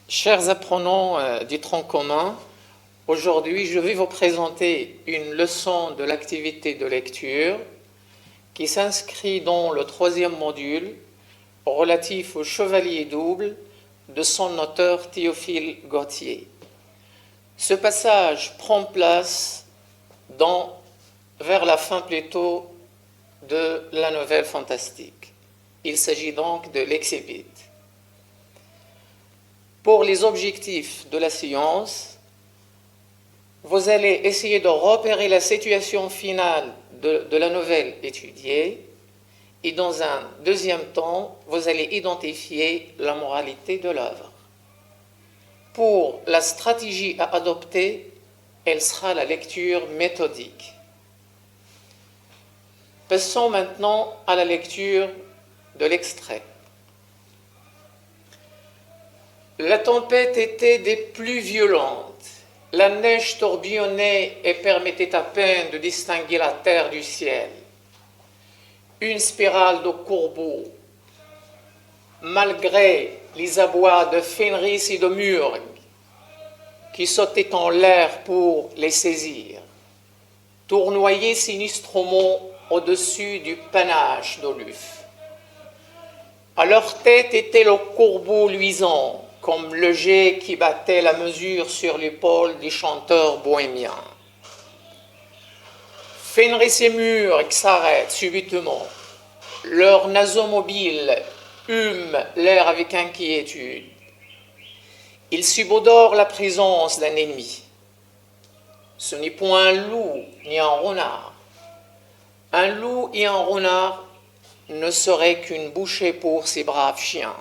Chers apprenants du tronc commun, aujourd'hui je vais vous présenter une leçon de l'activité de lecture qui s'inscrit dans le troisième module relatif au Chevalier double de son auteur Théophile Gautier. Ce passage prend place vers la fin plutôt de la nouvelle fantastique. Il s'agit donc de l'exhibit. Pour les objectifs de la science, vous allez essayer de repérer la situation finale de la nouvelle étudiée et dans un deuxième temps, vous allez identifier la moralité de l'œuvre. Pour la stratégie à adopter, elle sera la lecture méthodique. Passons maintenant à la lecture de l'extrait. La tempête était des plus violentes. La neige tourbillonnait et permettait à peine de distinguer la terre du ciel. Une spirale de courbeaux. Malgré les abois de Fenris et de Murg qui sautaient en l'air pour les saisir, tournoyaient sinistrement au-dessus du panache d'Oluf. À leur tête était le courbeau luisant, comme le jet qui battait la mesure sur l'épaule des chanteurs bohémiens. Fenris et Murg s'arrêtent subitement. Leurs naseaux mobiles hument l'air avec inquiétude. Ils subodorent la présence d'un ennemi. Ce n'est point un loup ni un renard. Un loup et un renard ne seraient qu'une bouchée pour ces braves chiens.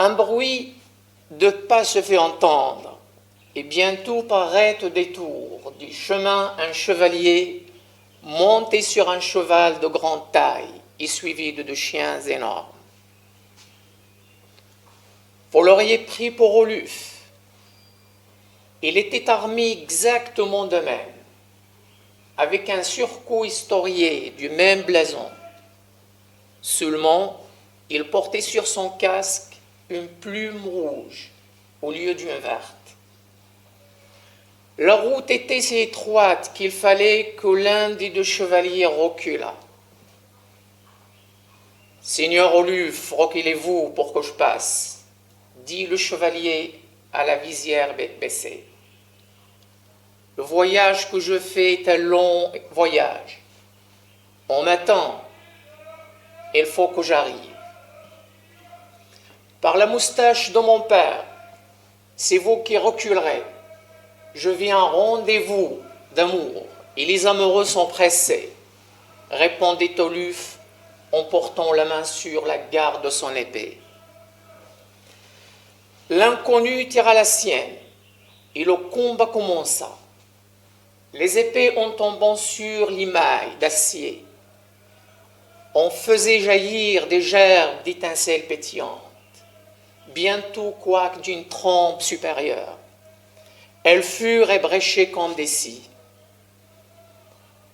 Un bruit de pas se fait entendre, et bientôt paraît au détour du chemin un chevalier monté sur un cheval de grande taille et suivi de deux chiens énormes. Vous l'auriez pris pour Oluf. Il était armé exactement de même, avec un surcot historié du même blason. Seulement, il portait sur son casque une plume rouge au lieu d'une verte. La route était si étroite qu'il fallait que l'un des deux chevaliers reculât. « Seigneur Oluf, reculez-vous pour que je passe, » dit le chevalier à la visière baissée. « Le voyage que je fais est un long voyage. On m'attend. Il faut que j'arrive. Par la moustache de mon père, c'est vous qui reculerez. Je viens en rendez-vous d'amour et les amoureux sont pressés, » répondit Oluf en portant la main sur la garde de son épée. L'inconnu tira la sienne et le combat commença. Les épées en tombant sur l'émail d'acier, on faisait jaillir des gerbes d'étincelles pétillantes. Bientôt, quoique d'une trempe supérieure, elles furent ébréchées comme des scies.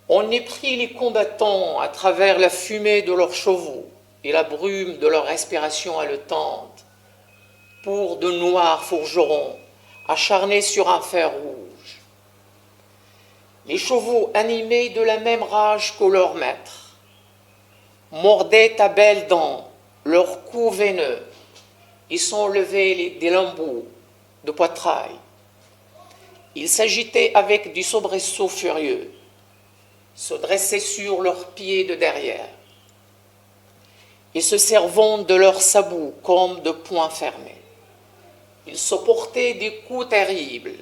On y prit les combattants à travers la fumée de leurs chevaux et la brume de leur respiration haletante pour de noirs forgerons acharnés sur un fer rouge. Les chevaux, animés de la même rage que leur maître, mordaient à belles dents leurs coups veineux et s'enlevaient des lambeaux de poitrail. Ils s'agitaient avec du soubresaut furieux, se dressaient sur leurs pieds de derrière et se servant de leurs sabots comme de poings fermés. Ils se portaient des coups terribles,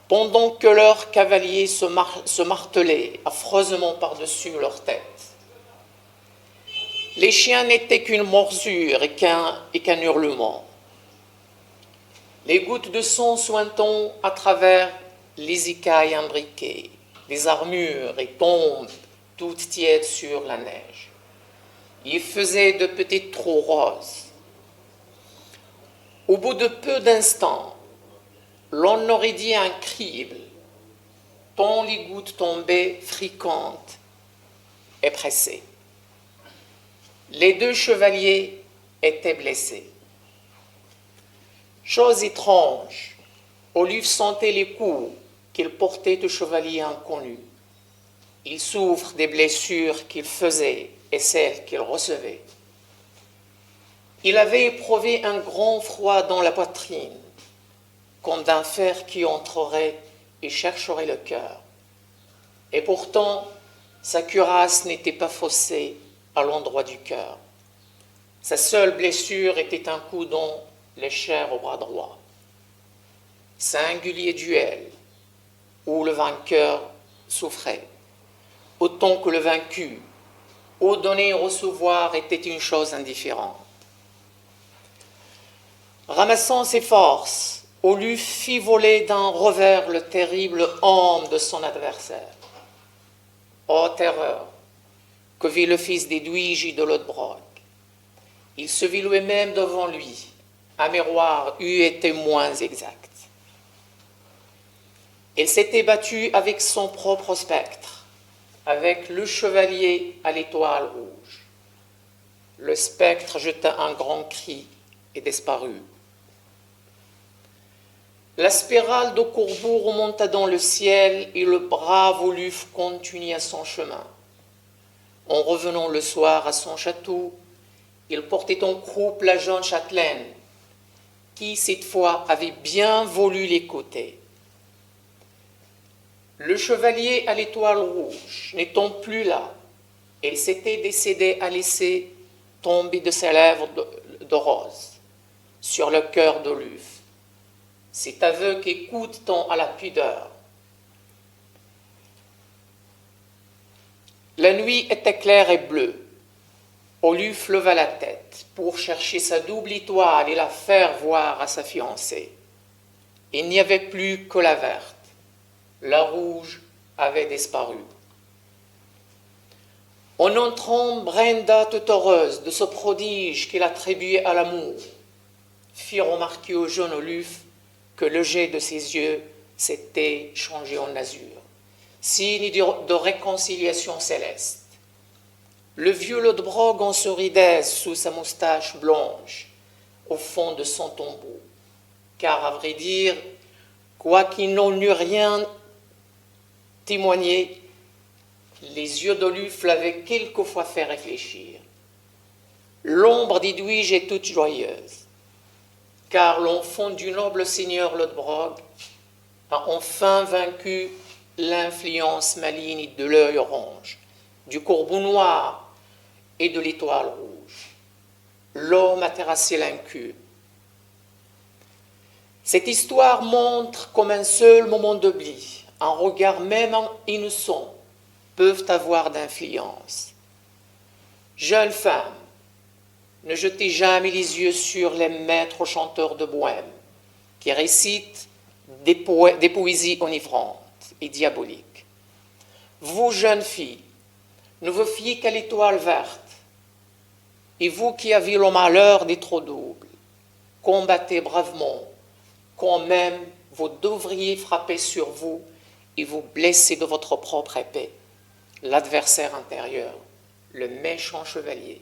pendant que leurs cavaliers se martelaient affreusement par-dessus leur tête. Les chiens n'étaient qu'une morsure et qu'un hurlement. Les gouttes de sang suintant à travers les écailles imbriquées, les armures et tombent toutes tièdes sur la neige. Il faisait de petites trous roses. Au bout de peu d'instants, l'on aurait dit un crible, tant les gouttes tombaient fricantes et pressées. Les deux chevaliers était blessé. Chose étrange, Oluf sentait les coups qu'il portait au chevalier inconnu. Il souffre des blessures qu'il faisait et celles qu'il recevait. Il avait éprouvé un grand froid dans la poitrine, comme d'un fer qui entrerait et chercherait le cœur. Et pourtant, sa cuirasse n'était pas faussée à l'endroit du cœur. Sa seule blessure était un coup dans les chairs au bras droit. Singulier duel où le vainqueur souffrait, autant que le vaincu, où donner et recevoir était une chose indifférente. Ramassant ses forces, Oluf fit voler d'un revers le terrible âme de son adversaire. Ô terreur que vit le fils d'Edwige de Lodbrog. Il se vit lui-même devant lui. Un miroir eût été moins exact. Il s'était battu avec son propre spectre, avec le chevalier à l'étoile rouge. Le spectre jeta un grand cri et disparut. La spirale de Corbeau remonta dans le ciel et le brave Oluf continua son chemin. En revenant le soir à son château, il portait en croupe la jeune châtelaine, qui cette fois avait bien voulu l'écouter. Le chevalier à l'étoile rouge n'étant plus là, il s'était décidé à laisser tomber de ses lèvres de rose sur le cœur d'Oluf. Cet aveu qui coûte tant à la pudeur. La nuit était claire et bleue. Oluf leva la tête pour chercher sa double étoile et la faire voir à sa fiancée. Il n'y avait plus que la verte. La rouge avait disparu. En entrant, Brenda, toute heureuse de ce prodige qu'il attribuait à l'amour, fit remarquer au jeune Oluf que le jet de ses yeux s'était changé en azur, signe de réconciliation céleste. Le vieux Lodbrog en souriait sous sa moustache blanche, au fond de son tombeau, car à vrai dire, quoiqu'il n'en eût rien témoigné, les yeux d'Oluf l'avaient quelquefois fait réfléchir. L'ombre d'Edwige est toute joyeuse, car l'enfant du noble seigneur Lodbrog a enfin vaincu l'influence maligne de l'œil orange, du corbeau noir et de l'étoile rouge. L'homme a terrassé l'incube. Cette histoire montre comme un seul moment d'oubli, un regard même innocent, peuvent avoir d'influence. Jeune femme, ne jetez jamais les yeux sur les maîtres chanteurs de Bohème qui récitent des poésies enivrantes et diaboliques. Vous, jeunes filles, ne vous fiez qu'à l'étoile verte. Et vous qui avez le malheur d'être double, combattez bravement, quand même vous devriez frapper sur vous et vous blesser de votre propre épée, l'adversaire intérieur, le méchant chevalier.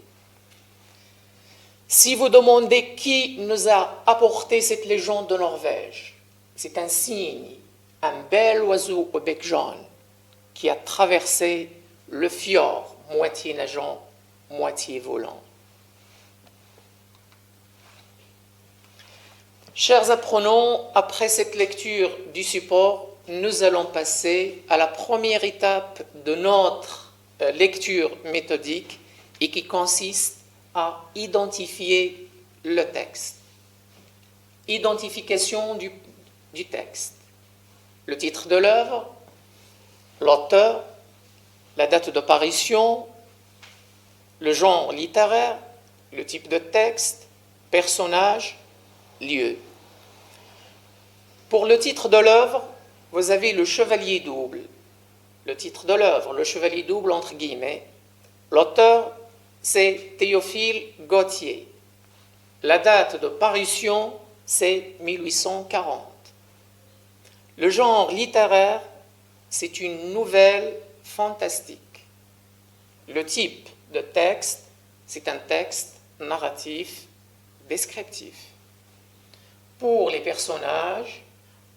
Si vous demandez qui nous a apporté cette légende de Norvège, c'est un cygne, un bel oiseau au bec jaune qui a traversé le fjord, moitié nageant, moitié volant. Chers apprenants, après cette lecture du support, nous allons passer à la première étape de notre lecture méthodique et qui consiste à identifier le texte. Identification du texte. Le titre de l'œuvre, l'auteur, la date de parution, le genre littéraire, le type de texte, personnage, lieu. Pour le titre de l'œuvre, vous avez le chevalier double. Le titre de l'œuvre, le chevalier double entre guillemets. L'auteur, c'est Théophile Gautier. La date de parution, c'est 1840. Le genre littéraire, c'est une nouvelle fantastique. Le type de texte, c'est un texte narratif descriptif. Pour les personnages,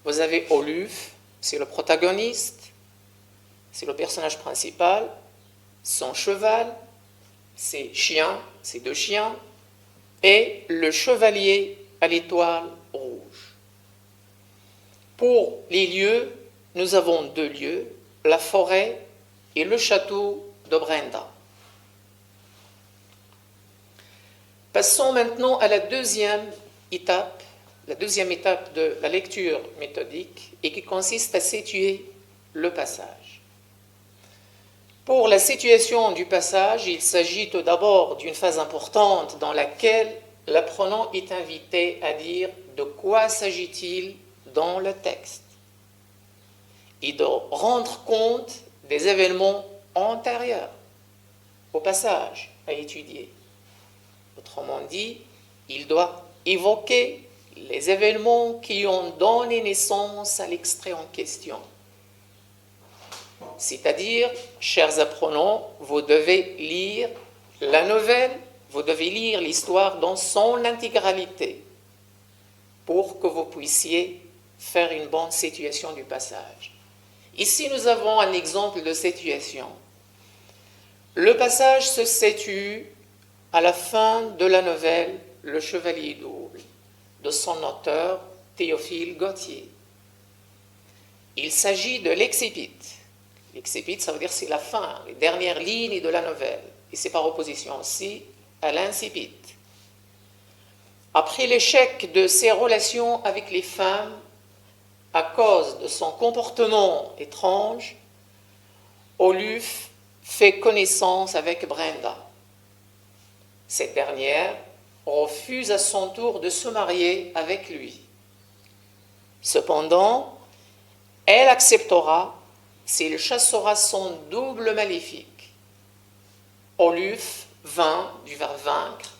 vous avez Oluf, c'est le protagoniste, c'est le personnage principal, son cheval, ses chiens, ses deux chiens, et le chevalier à l'étoile rouge. Pour les lieux, nous avons deux lieux, la forêt et le château de Brenda. Passons maintenant à la deuxième étape de la lecture méthodique et qui consiste à situer le passage. Pour la situation du passage, il s'agit tout d'abord d'une phase importante dans laquelle l'apprenant est invité à dire de quoi s'agit-il dans le texte et de rendre compte des événements antérieurs au passage à étudier. Autrement dit, il doit évoquer les événements qui ont donné naissance à l'extrait en question. C'est-à-dire, chers apprenants, vous devez lire la nouvelle, vous devez lire l'histoire dans son intégralité pour que vous puissiez faire une bonne situation du passage. Ici, nous avons un exemple de situation. Le passage se situe à la fin de la nouvelle Le Chevalier double de son auteur Théophile Gautier. Il s'agit de l'excipit. L'excipit, ça veut dire c'est la fin, les dernières lignes de la nouvelle. Et c'est par opposition aussi à l'incipit. Après l'échec de ses relations avec les femmes, à cause de son comportement étrange, Oluf fait connaissance avec Brenda. Cette dernière refuse à son tour de se marier avec lui. Cependant, elle acceptera s'il chassera son double maléfique. Oluf vainc, du verbe vaincre,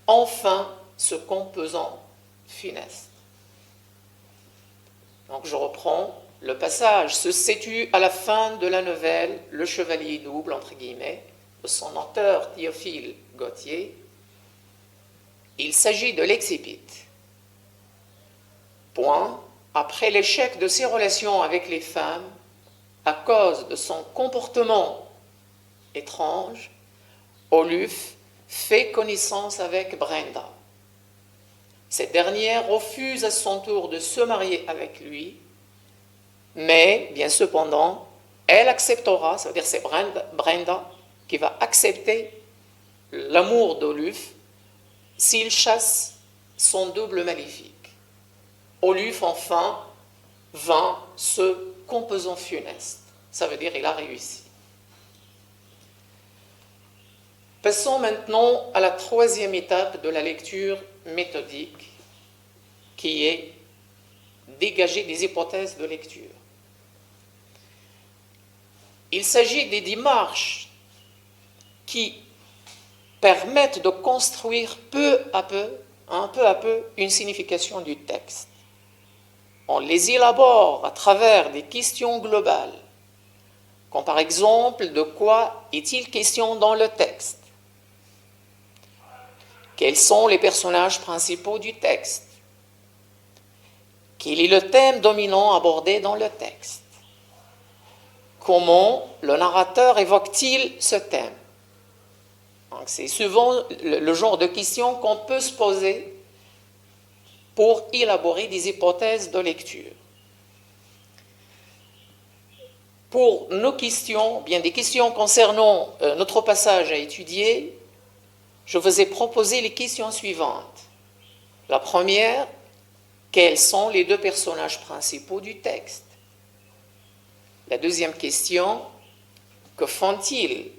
enfin ce composant funeste. Donc je reprends, le passage se situe à la fin de la nouvelle Le Chevalier double, entre guillemets, de son auteur Théophile Gautier. Il s'agit de l'excipit. Point, après l'échec de ses relations avec les femmes, à cause de son comportement étrange, Oluf fait connaissance avec Brenda. Cette dernière refuse à son tour de se marier avec lui, mais, bien cependant, elle acceptera, ça veut dire c'est Brenda qui va accepter l'amour d'Oluf s'il chasse son double maléfique. Oluf, enfin, vainc ce composant funeste. Ça veut dire qu'il a réussi. Passons maintenant à la troisième étape de la lecture méthodique, qui est dégager des hypothèses de lecture. Il s'agit des démarches qui permettent de construire peu à peu, une signification du texte. On les élabore à travers des questions globales, comme par exemple, de quoi est-il question dans le texte? Quels sont les personnages principaux du texte? Quel est le thème dominant abordé dans le texte? Comment le narrateur évoque-t-il ce thème? Donc, c'est souvent le genre de questions qu'on peut se poser pour élaborer des hypothèses de lecture. Pour nos questions, bien des questions concernant notre passage à étudier, je vous ai proposé les questions suivantes. La première, quels sont les deux personnages principaux du texte? La deuxième question, que font-ils?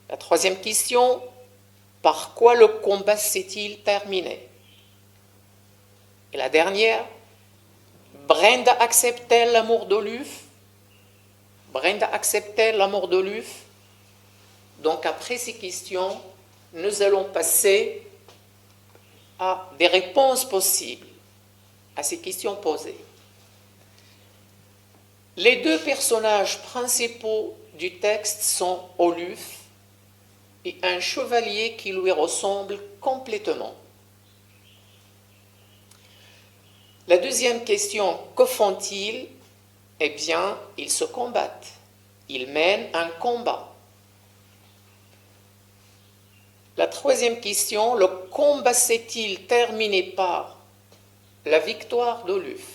La troisième question, par quoi le combat s'est-il terminé? Et la dernière, Brenda accepte-t-elle l'amour d'Oluf? Brenda accepte-t-elle l'amour d'Oluf? Donc après ces questions, nous allons passer à des réponses possibles à ces questions posées. Les deux personnages principaux du texte sont Oluf et un chevalier qui lui ressemble complètement. La deuxième question, que font-ils? Eh bien, ils se combattent. Ils mènent un combat. La troisième question, le combat s'est-il terminé par la victoire d'Oluf?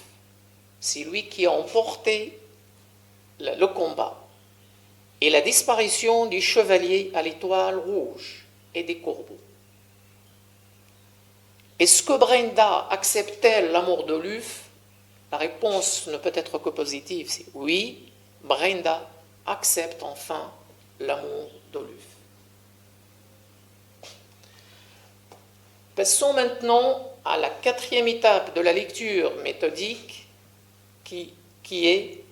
C'est lui qui a emporté le combat. Et la disparition du chevalier à l'étoile rouge et des corbeaux. Est-ce que Brenda accepte-t-elle l'amour d'Oluf? La réponse ne peut être que positive, c'est oui, Brenda accepte enfin l'amour d'Oluf. Passons maintenant à la quatrième étape de la lecture méthodique qui est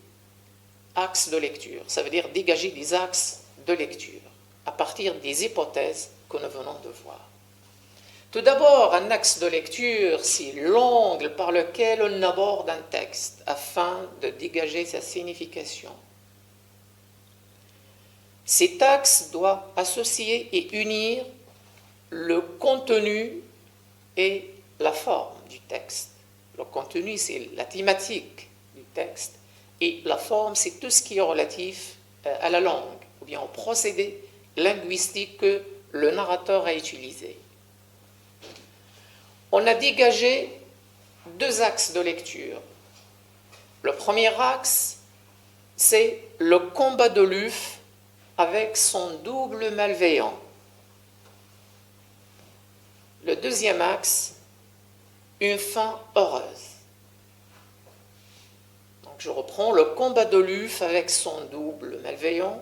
axe de lecture. Ça veut dire dégager des axes de lecture à partir des hypothèses que nous venons de voir. Tout d'abord, un axe de lecture, c'est l'angle par lequel on aborde un texte afin de dégager sa signification. Cet axe doit associer et unir le contenu et la forme du texte. Le contenu, c'est la thématique du texte, et la forme, c'est tout ce qui est relatif à la langue, ou bien au procédé linguistique que le narrateur a utilisé. On a dégagé deux axes de lecture. Le premier axe, c'est le combat d'Oluf avec son double malveillant. Le deuxième axe, une fin heureuse. Donc je reprends le combat d'Oluf avec son double malveillant.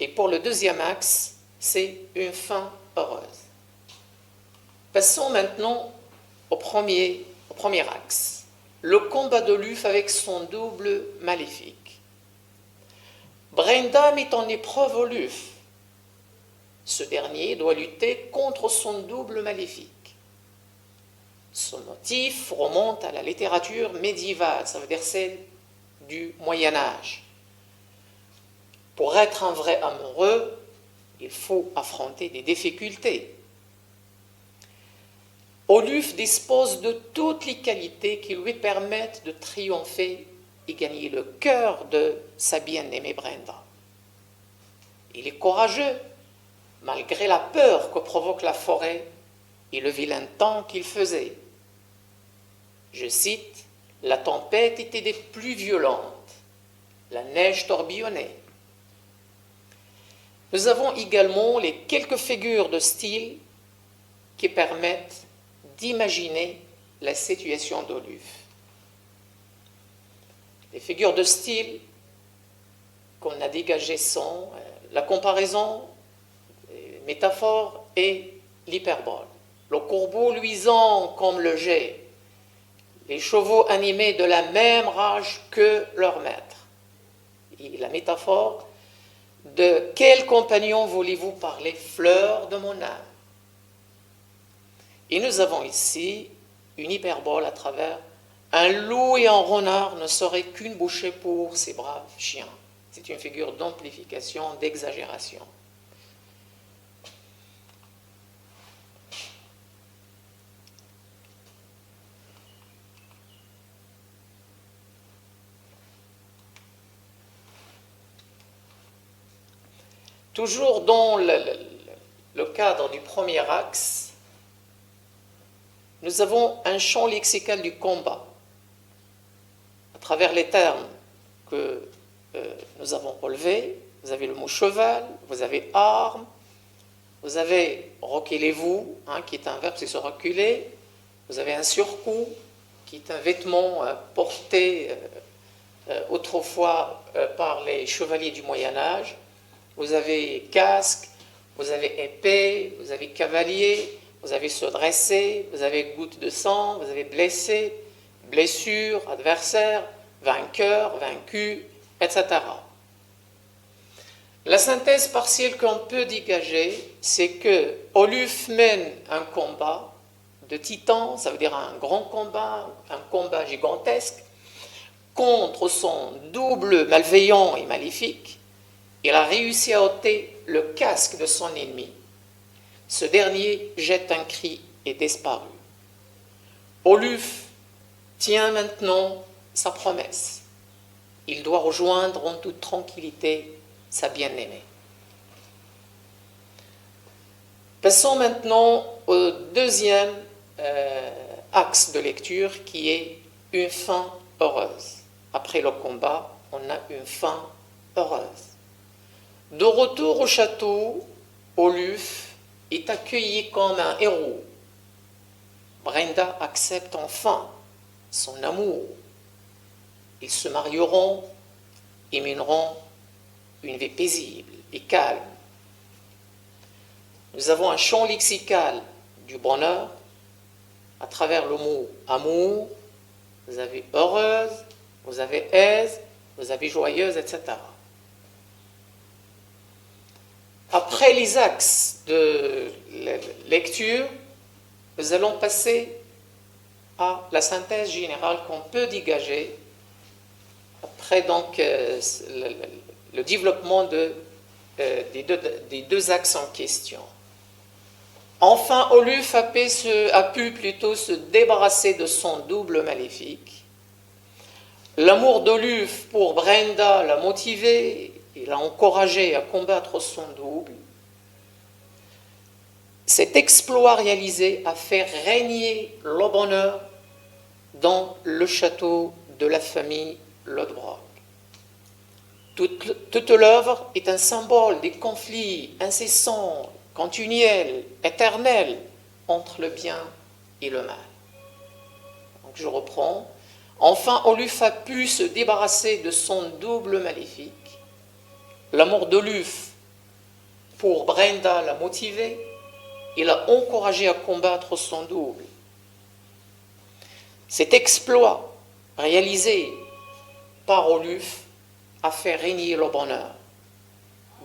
Et pour le deuxième axe, c'est une fin heureuse. Passons maintenant au premier axe. Le combat d'Oluf avec son double maléfique. Brenda met en épreuve Oluf. Ce dernier doit lutter contre son double maléfique. Ce motif remonte à la littérature médiévale, ça veut dire celle du Moyen-Âge. Pour être un vrai amoureux, il faut affronter des difficultés. Oluf dispose de toutes les qualités qui lui permettent de triompher et gagner le cœur de sa bien-aimée Brenda. Il est courageux, malgré la peur que provoque la forêt et le vilain temps qu'il faisait. Je cite, « La tempête était des plus violentes, la neige tourbillonnait. » Nous avons également les quelques figures de style qui permettent d'imaginer la situation d'Oluf. Les figures de style qu'on a dégagées sont la comparaison, les métaphores et l'hyperbole. Le corbeau luisant comme le jet, les chevaux animés de la même rage que leur maître. Et la métaphore, de quel compagnon voulez-vous parler, fleur de mon âme? Et nous avons ici une hyperbole à travers un loup et un renard ne seraient qu'une bouchée pour ces braves chiens. C'est une figure d'amplification, d'exagération. Toujours dans le cadre du premier axe, nous avons un champ lexical du combat. À travers les termes que nous avons relevés, vous avez le mot cheval, vous avez arme, vous avez reculez-vous, qui est un verbe, c'est se reculer, vous avez un surcoup, qui est un vêtement porté autrefois par les chevaliers du Moyen-Âge, vous avez casque, vous avez épée, vous avez cavalier, vous avez se dresser, vous avez goutte de sang, vous avez blessé, blessure, adversaire, vainqueur, vaincu, etc. La synthèse partielle qu'on peut dégager, c'est que Oluf mène un combat de titans, ça veut dire un grand combat, un combat gigantesque, contre son double malveillant et maléfique. Il a réussi à ôter le casque de son ennemi. Ce dernier jette un cri et disparu. Oluf tient maintenant sa promesse. Il doit rejoindre en toute tranquillité sa bien-aimée. Passons maintenant au deuxième axe de lecture qui est une fin heureuse. Après le combat, on a une fin heureuse. De retour au château, Oluf est accueilli comme un héros. Brenda accepte enfin son amour. Ils se marieront et mèneront une vie paisible et calme. Nous avons un champ lexical du bonheur à travers le mot amour. Vous avez heureuse, vous avez aise, vous avez joyeuse, etc. Après les axes de lecture, nous allons passer à la synthèse générale qu'on peut dégager après donc le développement des deux axes en question. Enfin, Oluf a pu plutôt se débarrasser de son double maléfique. L'amour d'Oluf pour Brenda l'a motivé et l'a encouragé à combattre son double. Cet exploit réalisé a fait régner le bonheur dans le château de la famille Lodbrok. Toute l'œuvre est un symbole des conflits incessants, continuels, éternels entre le bien et le mal. Donc je reprends. Enfin, Oluf a pu se débarrasser de son double maléfique. L'amour d'Oluf pour Brenda l'a motivé et l'a encouragé à combattre son double. Cet exploit réalisé par Oluf a fait régner le bonheur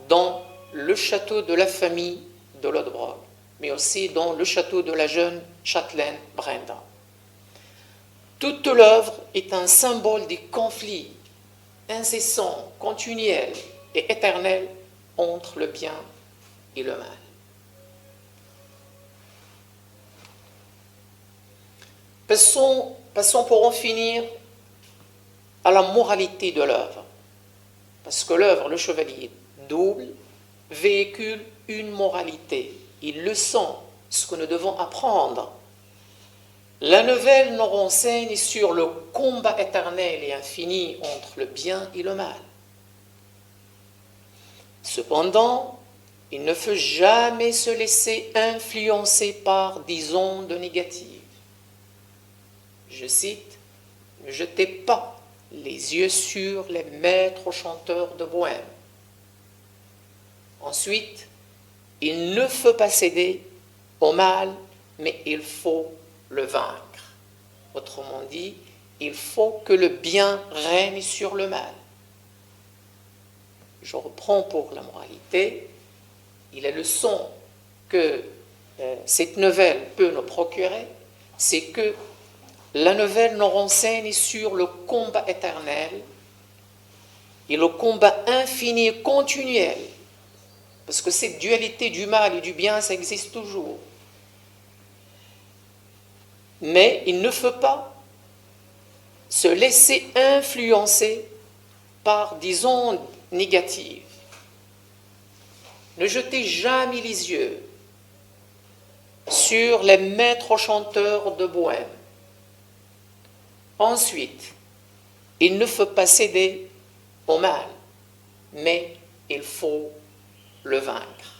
dans le château de la famille de Lodbrok, mais aussi dans le château de la jeune châtelaine Brenda. Toute l'œuvre est un symbole des conflits incessants, continuels et éternels entre le bien et le mal. Passons pour en finir à la moralité de l'œuvre. Parce que l'œuvre, le chevalier double, véhicule une moralité, une leçon, ce que nous devons apprendre. La nouvelle nous renseigne sur le combat éternel et infini entre le bien et le mal. Cependant, il ne faut jamais se laisser influencer par des ondes négatives. Je cite, « Ne jetez pas les yeux sur les maîtres chanteurs de Bohème. » Ensuite, il ne faut pas céder au mal, mais il faut le vaincre. Autrement dit, il faut que le bien règne sur le mal. Je reprends pour la moralité. Et la leçon que cette nouvelle peut nous procurer, c'est que la nouvelle nous renseigne sur le combat éternel et le combat infini et continuel. Parce que cette dualité du mal et du bien, ça existe toujours. Mais il ne faut pas se laisser influencer par des ondes négatives. Ne jetez jamais les yeux sur les maîtres chanteurs de Bohème. Ensuite, il ne faut pas céder au mal, mais il faut le vaincre.